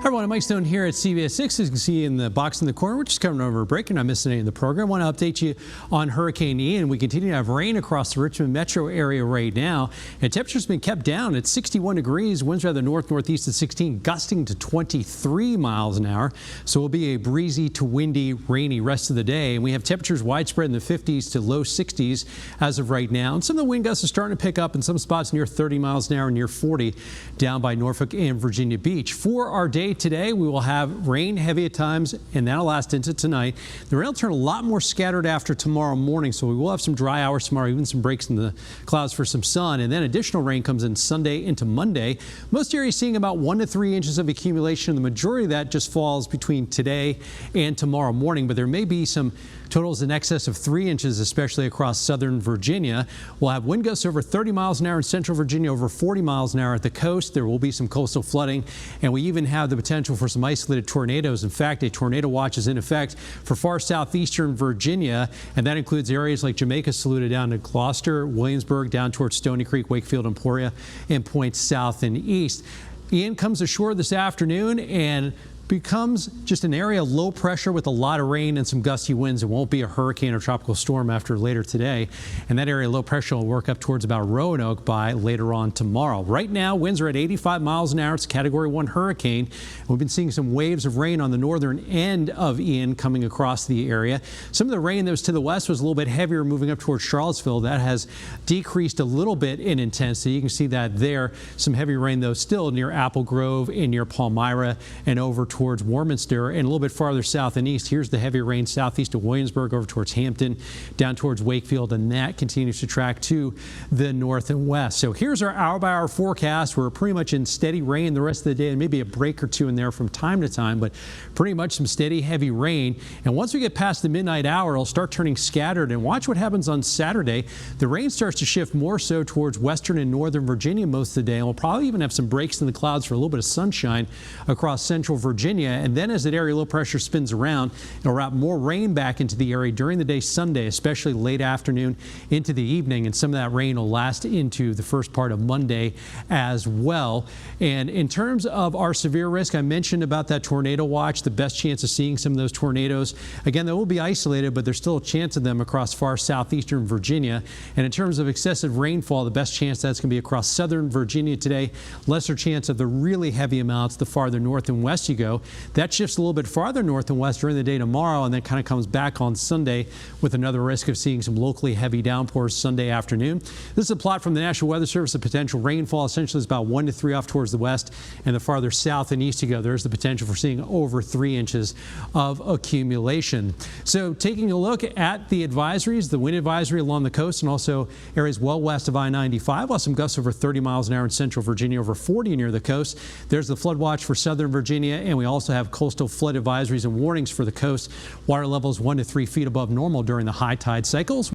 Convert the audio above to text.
Hi everyone, I'm Mike Stone here at CBS 6. As you can see in the box in the corner, we're just coming over a break and not missing any of the program. I want to update you on Hurricane Ian. We continue to have rain across the Richmond metro area right now, and temperature's been kept down at 61 degrees. Winds are at the northeast at 16, gusting to 23 miles an hour. So it'll be a breezy to windy, rainy rest of the day. And we have temperatures widespread in the 50s to low 60s as of right now. And some of the wind gusts are starting to pick up in some spots near 30 miles an hour, near 40 down by Norfolk and Virginia Beach. For our day today, we will have rain heavy at times, and that'll last into tonight. The rain will turn a lot more scattered after tomorrow morning, so we will have some dry hours tomorrow, even some breaks in the clouds for some sun, and then additional rain comes in Sunday into Monday. Most areas seeing about 1 to 3 inches of accumulation. The majority of that just falls between today and tomorrow morning, but there may be some totals in excess of 3 inches, especially across southern Virginia. We'll have wind gusts over 30 miles an hour in central Virginia, over 40 miles an hour at the coast. There will be some coastal flooding, and we even have the potential for some isolated tornadoes. In fact, a tornado watch is in effect for far southeastern Virginia, and that includes areas like Jamaica Saluda down to Gloucester, Williamsburg, down towards Stony Creek, Wakefield, Emporia, and points south and east. Ian comes ashore this afternoon and becomes just an area of low pressure with a lot of rain and some gusty winds. It won't be a hurricane or tropical storm after later today, and that area of low pressure will work up towards about Roanoke by later on tomorrow. Right now, winds are at 85 miles an hour. It's a Category 1 hurricane. We've been seeing some waves of rain on the northern end of Ian coming across the area. Some of the rain that was to the west was a little bit heavier moving up towards Charlottesville. That has decreased a little bit in intensity. You can see that there. Some heavy rain, though, still near Apple Grove and near Palmyra and over towards Warminster, and a little bit farther south and east. Here's the heavy rain southeast of Williamsburg over towards Hampton, down towards Wakefield, and that continues to track to the north and west. So here's our hour-by-hour forecast. We're pretty much in steady rain the rest of the day, and maybe a break or two in there from time to time, but pretty much some steady, heavy rain. And once we get past the midnight hour, it'll start turning scattered. And watch what happens on Saturday. The rain starts to shift more so towards western and northern Virginia most of the day, and we'll probably even have some breaks in the clouds for a little bit of sunshine across central Virginia. And then as that area low pressure spins around, it'll wrap more rain back into the area during the day Sunday, especially late afternoon into the evening. And some of that rain will last into the first part of Monday as well. And in terms of our severe risk, I mentioned about that tornado watch, the best chance of seeing some of those tornadoes. Again, they will be isolated, but there's still a chance of them across far southeastern Virginia. And in terms of excessive rainfall, the best chance that's going to be across southern Virginia today. Lesser chance of the really heavy amounts the farther north and west you go. That shifts a little bit farther north and west during the day tomorrow, and then kind of comes back on Sunday with another risk of seeing some locally heavy downpours Sunday afternoon. This is a plot from the National Weather Service. The potential rainfall essentially is about 1 to 3 off towards the west, and the farther south and east you go, there's the potential for seeing over 3 inches of accumulation. So taking a look at the advisories, the wind advisory along the coast and also areas well west of I-95. While some gusts over 30 miles an hour in central Virginia, over 40 near the coast. There's the flood watch for southern Virginia, and we also have coastal flood advisories and warnings for the coast. Water levels 1 to 3 feet above normal during the high tide cycles.